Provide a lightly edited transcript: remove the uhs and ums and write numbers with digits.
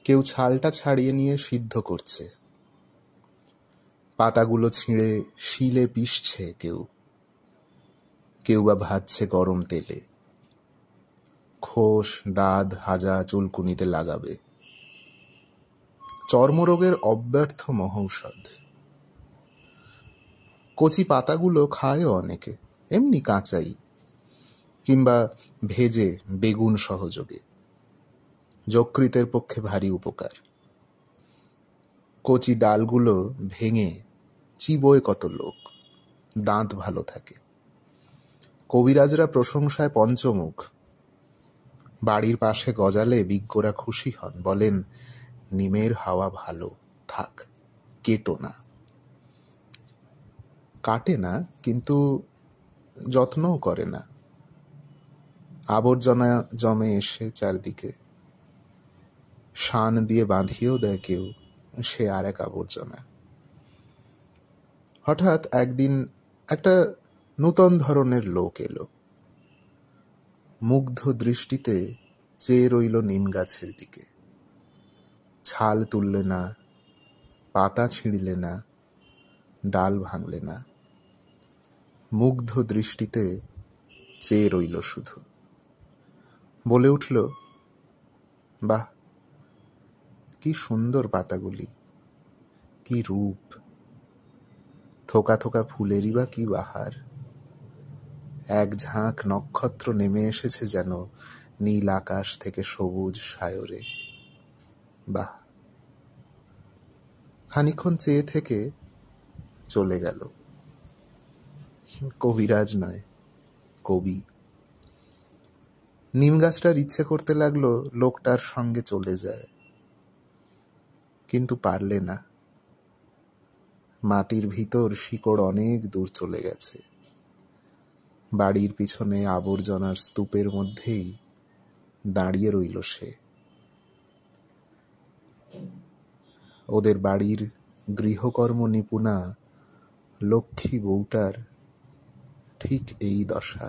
কেউ ছালটা ছাড়িয়ে নিয়ে সিদ্ধ করছে, পাতাগুলো ছিঁড়ে শিলে পিষছে, কেউ বা ভাজছে গরম তেলে। খোস, দাঁত, হাজা চুলকুনিতে লাগাবে। চর্মরোগের অব্যর্থ মহৌষধ। কচি পাতাগুলো খায়ও অনেকে, এমনি কাঁচাই, কিংবা ভেজে বেগুন সহযোগে। যকৃতের পক্ষে ভারী উপকার। কচি ডালগুলো ভেঙে চিবোয় কত লোক, দাঁত ভালো থাকে। কবিরাজরা প্রশংসায় পঞ্চমুখ। বাড়ির পাশে গজালে বিজ্ঞরা খুশি হন, বলেন নিমের হাওয়া ভালো, থাক, কেটো না। কাটে না, কিন্তু যত্নও করে না। আবর্জনা জমে এসে চারদিকে, শান দিয়ে বাঁধিয়েও দেয় কেউ, সে আর এক আবর্জনা। হঠাৎ একদিন একটা নূতন ধরনের লোক এলো। মুগ্ধ দৃষ্টিতে চেয়ে রইল নিম গাছের দিকে। ছাল তুললে না, পাতা ছিঁড়লে না, ডাল ভাঙলে না। মুগ্ধ দৃষ্টিতে চেয়ে রইল শুধু। বলে উঠল, বাহ, কি সুন্দর পাতাগুলি, কি রূপ! থোকা থোকা ফুলেরই বা কি বাহার! এক ঝাঁক নক্ষত্র নেমে এসেছে যেন নীল আকাশ থেকে সবুজ সায়রে। বাহ! খানিকক্ষণ চেয়ে থেকে চলে গেল। কবিরাজ নয়, কবি। নিম গাছটার ইচ্ছে করতে লাগলো লোকটার সঙ্গে চলে যায়, কিন্তু পারলে না। মাটির ভিতর শিকড় অনেক দূর চলে গেছে। বাড়ির পিছনে আবর্জনার স্তূপের মধ্যেই দাঁড়িয়ে রইল সে। ওদের বাড়ির গৃহকর্ম নিপুণা লক্ষ্মী বউটার ঠিক এই দশা।